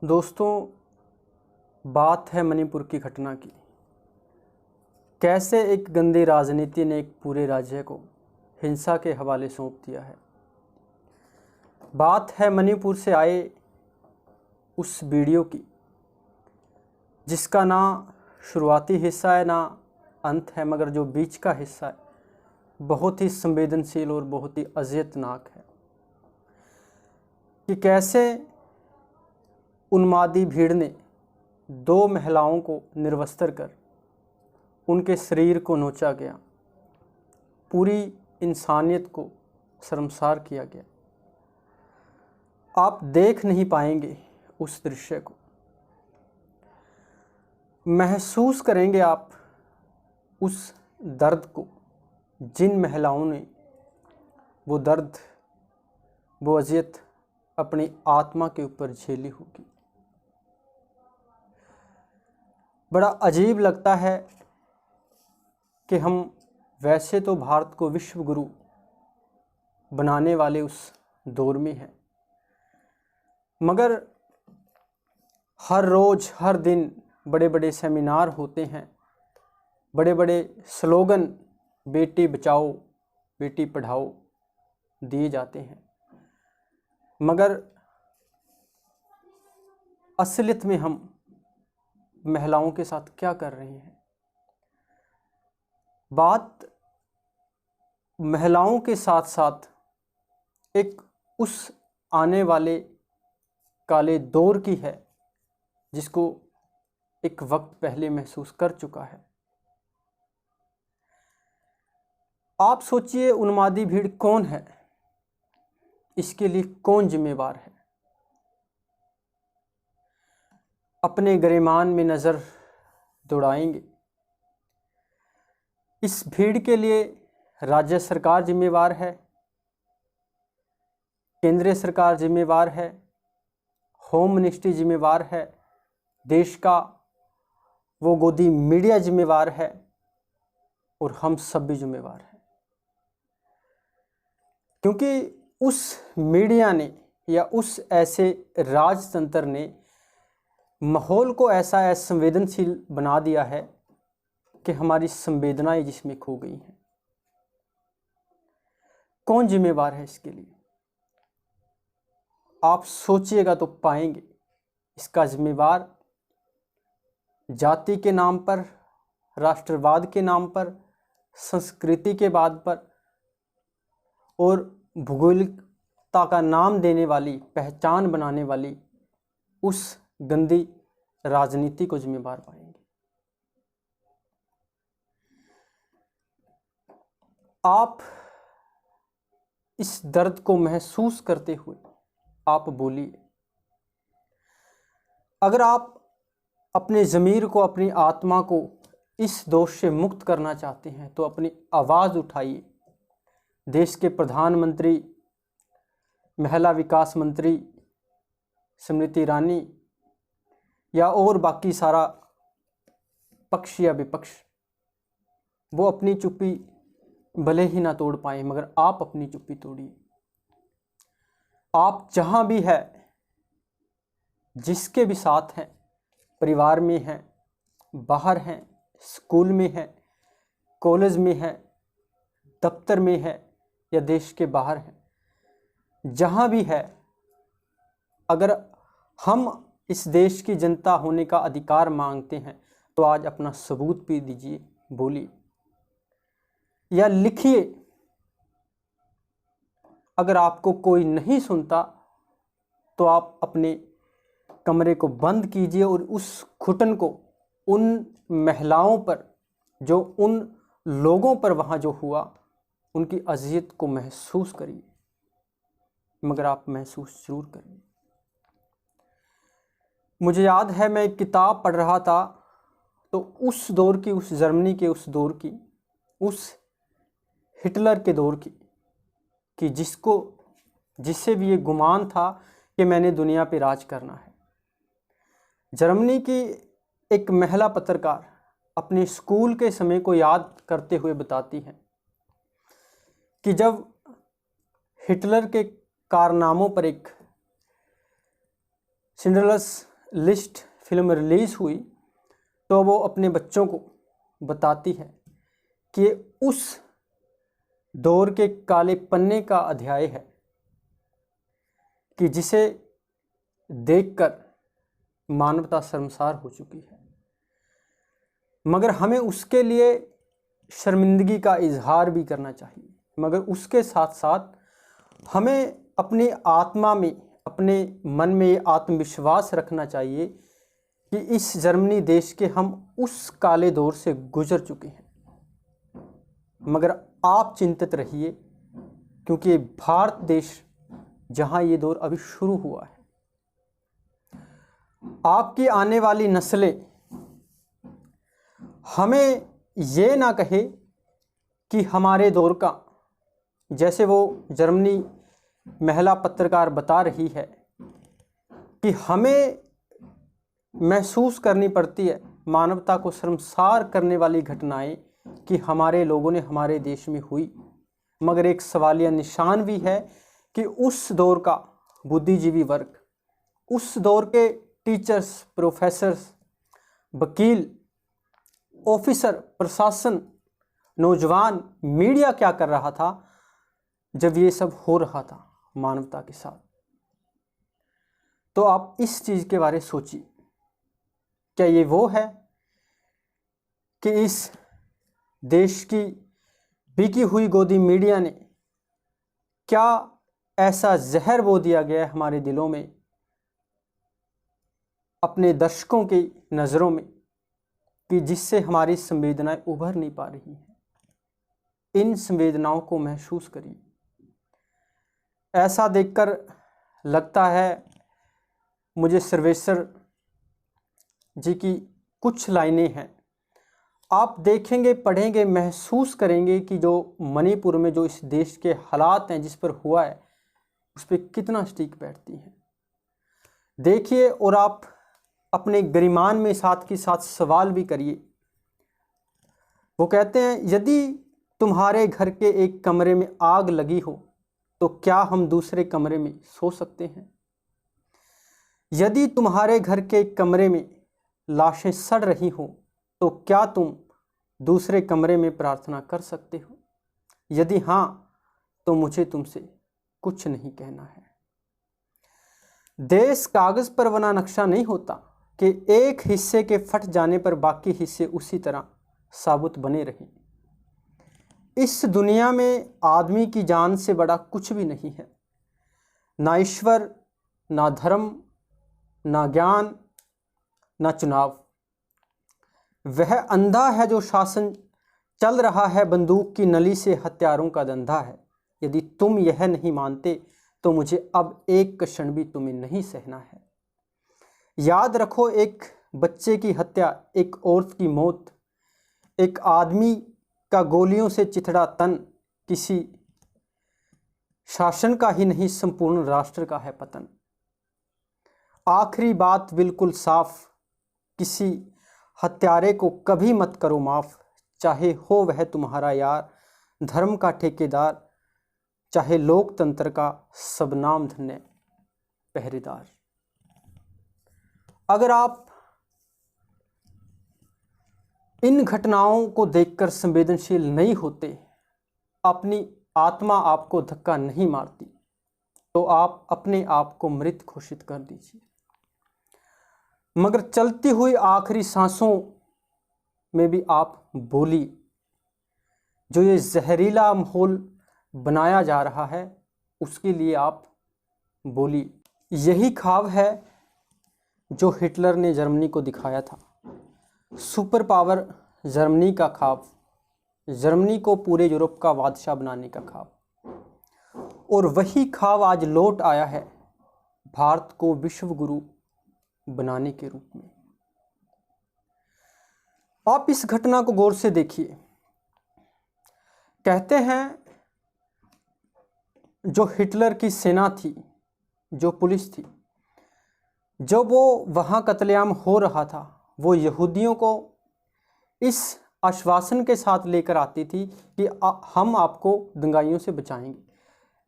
दोस्तों, बात है मणिपुर की घटना की। कैसे एक गंदी राजनीति ने एक पूरे राज्य को हिंसा के हवाले सौंप दिया है। बात है मणिपुर से आए उस वीडियो की जिसका ना शुरुआती हिस्सा है ना अंत है, मगर जो बीच का हिस्सा है बहुत ही संवेदनशील और बहुत ही अजियतनाक है कि कैसे उन्मादी भीड़ ने दो महिलाओं को निर्वस्त्र कर उनके शरीर को नोचा गया, पूरी इंसानियत को शर्मसार किया गया। आप देख नहीं पाएंगे उस दृश्य को, महसूस करेंगे आप उस दर्द को जिन महिलाओं ने वो दर्द, वो अजियत अपनी आत्मा के ऊपर झेली होगी। बड़ा अजीब लगता है कि हम वैसे तो भारत को विश्व गुरु बनाने वाले उस दौर में हैं, मगर हर रोज़ हर दिन बड़े बड़े सेमिनार होते हैं, बड़े बड़े स्लोगन बेटी बचाओ बेटी पढ़ाओ दिए जाते हैं, मगर असलियत में हम महिलाओं के साथ क्या कर रहे हैं। बात महिलाओं के साथ साथ एक उस आने वाले काले दौर की है जिसको एक वक्त पहले महसूस कर चुका है। आप सोचिए, उन्मादी भीड़ कौन है, इसके लिए कौन जिम्मेवार है। अपने गरिमान में नज़र दौड़ाएंगे। इस भीड़ के लिए राज्य सरकार जिम्मेवार है, केंद्रीय सरकार जिम्मेवार है, होम मिनिस्ट्री जिम्मेवार है, देश का वो गोदी मीडिया जिम्मेवार है और हम सब भी जिम्मेवार हैं। क्योंकि उस मीडिया ने या उस ऐसे राजतंत्र ने माहौल को ऐसा असंवेदनशील बना दिया है कि हमारी संवेदनाएं जिसमें खो गई हैं। कौन जिम्मेवार है इसके लिए? आप सोचिएगा तो पाएंगे इसका जिम्मेवार जाति के नाम पर, राष्ट्रवाद के नाम पर, संस्कृति के बाद पर और भौगोलिकता का नाम देने वाली, पहचान बनाने वाली उस गंदी राजनीति को जिम्मेवार पाएंगे। आप इस दर्द को महसूस करते हुए आप बोलिए। अगर आप अपने ज़मीर को, अपनी आत्मा को इस दोष से मुक्त करना चाहते हैं तो अपनी आवाज़ उठाइए। देश के प्रधानमंत्री, महिला विकास मंत्री स्मृति ईरानी या और बाकी सारा पक्ष या विपक्ष, वो अपनी चुप्पी भले ही ना तोड़ पाए, मगर आप अपनी चुप्पी तोड़िए। आप जहाँ भी है, जिसके भी साथ हैं, परिवार में हैं, बाहर हैं, स्कूल में हैं, कॉलेज में हैं, दफ्तर में है या देश के बाहर हैं, जहाँ भी है, अगर हम इस देश की जनता होने का अधिकार मांगते हैं तो आज अपना सबूत भी दीजिए, बोलिए या लिखिए। अगर आपको कोई नहीं सुनता तो आप अपने कमरे को बंद कीजिए और उस घुटन को उन महिलाओं पर, जो उन लोगों पर वहाँ जो हुआ, उनकी अजियत को महसूस करिए, मगर आप महसूस जरूर करिए। मुझे याद है, मैं एक किताब पढ़ रहा था तो उस दौर की, उस जर्मनी के उस दौर की, उस हिटलर के दौर की, कि जिससे भी ये गुमान था कि मैंने दुनिया पे राज करना है। जर्मनी की एक महिला पत्रकार अपने स्कूल के समय को याद करते हुए बताती है कि जब हिटलर के कारनामों पर एक शिंडलर्स लिस्ट फिल्म रिलीज़ हुई तो वो अपने बच्चों को बताती है कि उस दौर के काले पन्ने का अध्याय है कि जिसे देखकर मानवता शर्मसार हो चुकी है, मगर हमें उसके लिए शर्मिंदगी का इजहार भी करना चाहिए, मगर उसके साथ साथ हमें अपनी आत्मा में, अपने मन में ये आत्मविश्वास रखना चाहिए कि इस जर्मनी देश के हम उस काले दौर से गुजर चुके हैं। मगर आप चिंतित रहिए, क्योंकि भारत देश जहां ये दौर अभी शुरू हुआ है, आपकी आने वाली नस्लें हमें ये ना कहे कि हमारे दौर का, जैसे वो जर्मनी महिला पत्रकार बता रही है कि हमें महसूस करनी पड़ती है मानवता को शर्मसार करने वाली घटनाएं कि हमारे लोगों ने हमारे देश में हुई, मगर एक सवालिया निशान भी है कि उस दौर का बुद्धिजीवी वर्ग, उस दौर के टीचर्स, प्रोफेसर्स, वकील, ऑफिसर, प्रशासन, नौजवान, मीडिया क्या कर रहा था जब ये सब हो रहा था मानवता के साथ। तो आप इस चीज़ के बारे में सोचिए, क्या ये वो है कि इस देश की बिकी हुई गोदी मीडिया ने, क्या ऐसा जहर बो दिया गया है हमारे दिलों में, अपने दर्शकों की नज़रों में, कि जिससे हमारी संवेदनाएं उभर नहीं पा रही हैं। इन संवेदनाओं को महसूस करिए। ऐसा देखकर लगता है मुझे सर्वेश्वर जी की कुछ लाइनें हैं, आप देखेंगे, पढ़ेंगे, महसूस करेंगे कि जो मणिपुर में जो इस देश के हालात हैं, जिस पर हुआ है, उस पर कितना स्टिक बैठती हैं। देखिए और आप अपने गरिमान में साथ के साथ सवाल भी करिए। वो कहते हैं, यदि तुम्हारे घर के एक कमरे में आग लगी हो तो क्या हम दूसरे कमरे में सो सकते हैं? यदि तुम्हारे घर के कमरे में लाशें सड़ रही हो तो क्या तुम दूसरे कमरे में प्रार्थना कर सकते हो? यदि हाँ, तो मुझे तुमसे कुछ नहीं कहना है। देश कागज पर बना नक्शा नहीं होता कि एक हिस्से के फट जाने पर बाकी हिस्से उसी तरह साबुत बने रहें। इस दुनिया में आदमी की जान से बड़ा कुछ भी नहीं है, ना ईश्वर, ना धर्म, ना ज्ञान, ना चुनाव। वह अंधा है जो शासन चल रहा है, बंदूक की नली से हत्यारों का धंधा है। यदि तुम यह नहीं मानते तो मुझे अब एक क्षण भी तुम्हें नहीं सहना है। याद रखो, एक बच्चे की हत्या, एक औरत की मौत, एक आदमी का गोलियों से चिथड़ा तन किसी शासन का ही नहीं, संपूर्ण राष्ट्र का है पतन। आखिरी बात बिल्कुल साफ, किसी हत्यारे को कभी मत करो माफ, चाहे हो वह तुम्हारा यार, धर्म का ठेकेदार, चाहे लोकतंत्र का सबनाम धन्य पहरेदार। अगर आप इन घटनाओं को देखकर संवेदनशील नहीं होते, अपनी आत्मा आपको धक्का नहीं मारती, तो आप अपने आप को मृत घोषित कर दीजिए। मगर चलती हुई आखिरी सांसों में भी आप बोलिए। जो ये जहरीला माहौल बनाया जा रहा है, उसके लिए आप बोलिए। यही ख्वाब है जो हिटलर ने जर्मनी को दिखाया था, सुपर पावर जर्मनी का ख्वाब, जर्मनी को पूरे यूरोप का बादशाह बनाने का ख्वाब। और वही ख्वाब आज लौट आया है, भारत को विश्व गुरु बनाने के रूप में। आप इस घटना को गौर से देखिए। कहते हैं जो हिटलर की सेना थी, जो पुलिस थी, जब वो वहाँ कत्लेआम हो रहा था, वो यहूदियों को इस आश्वासन के साथ लेकर आती थी कि हम आपको दंगाइयों से बचाएंगे,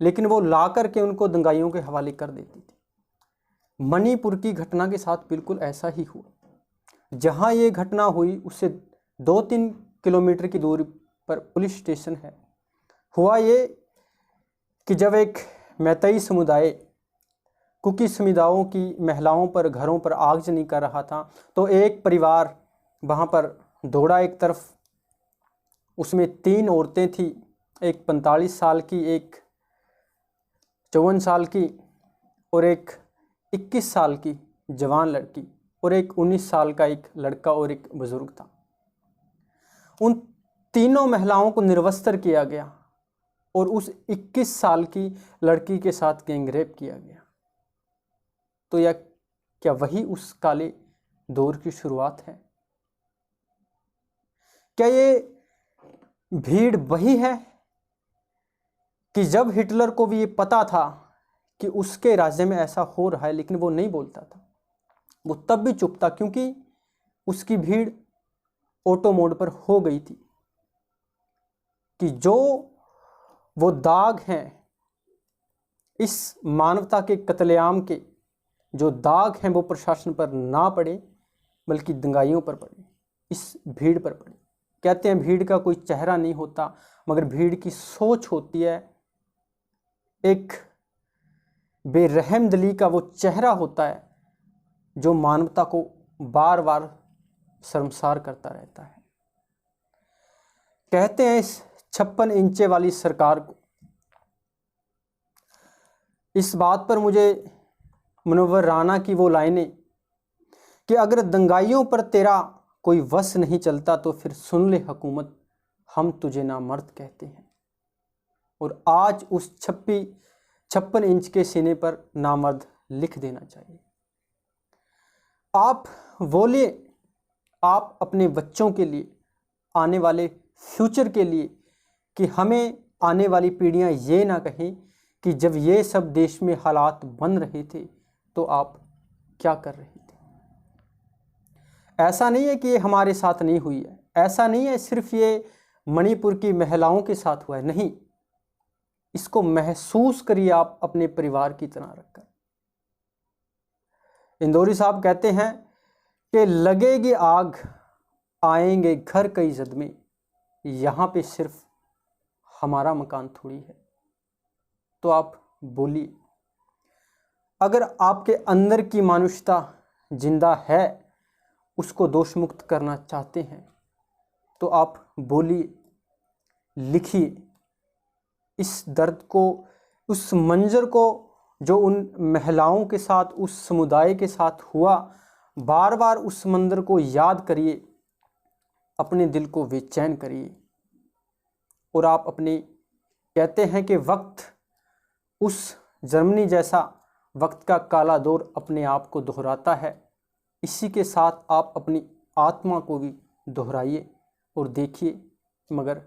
लेकिन वो ला कर के उनको दंगाइयों के हवाले कर देती थी। मणिपुर की घटना के साथ बिल्कुल ऐसा ही हुआ। जहाँ ये घटना हुई उससे 2-3 किलोमीटर की दूरी पर पुलिस स्टेशन है। हुआ ये कि जब एक मैतेई समुदाय कुकी समुदायों की महिलाओं पर घरों पर आगजनी कर रहा था, तो एक परिवार वहाँ पर दौड़ा एक तरफ। उसमें 3 औरतें थी, एक 45 साल की, एक 54 साल की और एक 21 साल की जवान लड़की और एक 19 साल का एक लड़का और एक बुजुर्ग था। उन तीनों महिलाओं को निर्वस्त्र किया गया और उस 21 साल की लड़की के साथ गैंगरेप किया गया। तो यह क्या वही उस काले दौर की शुरुआत है? क्या ये भीड़ वही है कि जब हिटलर को भी ये पता था कि उसके राज्य में ऐसा हो रहा है, लेकिन वो नहीं बोलता था, वो तब भी चुप था क्योंकि उसकी भीड़ ऑटो मोड पर हो गई थी कि जो वो दाग हैं इस मानवता के कत्लेआम के, जो दाग हैं वो प्रशासन पर ना पड़े बल्कि दंगाइयों पर पड़े, इस भीड़ पर पड़े। कहते हैं भीड़ का कोई चेहरा नहीं होता, मगर भीड़ की सोच होती है। एक बेरहम दिली का वो चेहरा होता है जो मानवता को बार बार शर्मसार करता रहता है। कहते हैं इस 56 इंचे वाली सरकार को, इस बात पर मुझे मुनव्वर राना की वो लाइनें कि अगर दंगाइयों पर तेरा कोई वश नहीं चलता तो फिर सुन ले हुकूमत, हम तुझे नामर्द कहते हैं। और आज उस 56 इंच के सीने पर नामर्द लिख देना चाहिए। आप बोलिए, आप अपने बच्चों के लिए, आने वाले फ्यूचर के लिए, कि हमें आने वाली पीढ़ियां ये ना कहें कि जब ये सब देश में हालात बन रहे थे तो आप क्या कर रहे थे। ऐसा नहीं है कि ये हमारे साथ नहीं हुई है, ऐसा नहीं है सिर्फ ये मणिपुर की महिलाओं के साथ हुआ है, नहीं, इसको महसूस करिए आप अपने परिवार की तरह रखकर। इंदौरी साहब कहते हैं कि लगेगी आग, आएंगे घर कई जद में, यहाँ पे सिर्फ हमारा मकान थोड़ी है। तो आप बोलिए, अगर आपके अंदर की मानुषता जिंदा है, उसको दोष मुक्त करना चाहते हैं, तो आप बोलिए, लिखिए इस दर्द को, उस मंजर को जो उन महिलाओं के साथ, उस समुदाय के साथ हुआ, बार बार उस मंजर को याद करिए, अपने दिल को बेचैन करिए। और आप अपने, कहते हैं कि वक्त उस जर्मनी जैसा वक्त का काला दौर अपने आप को दोहराता है, इसी के साथ आप अपनी आत्मा को भी दोहराइए और देखिए, मगर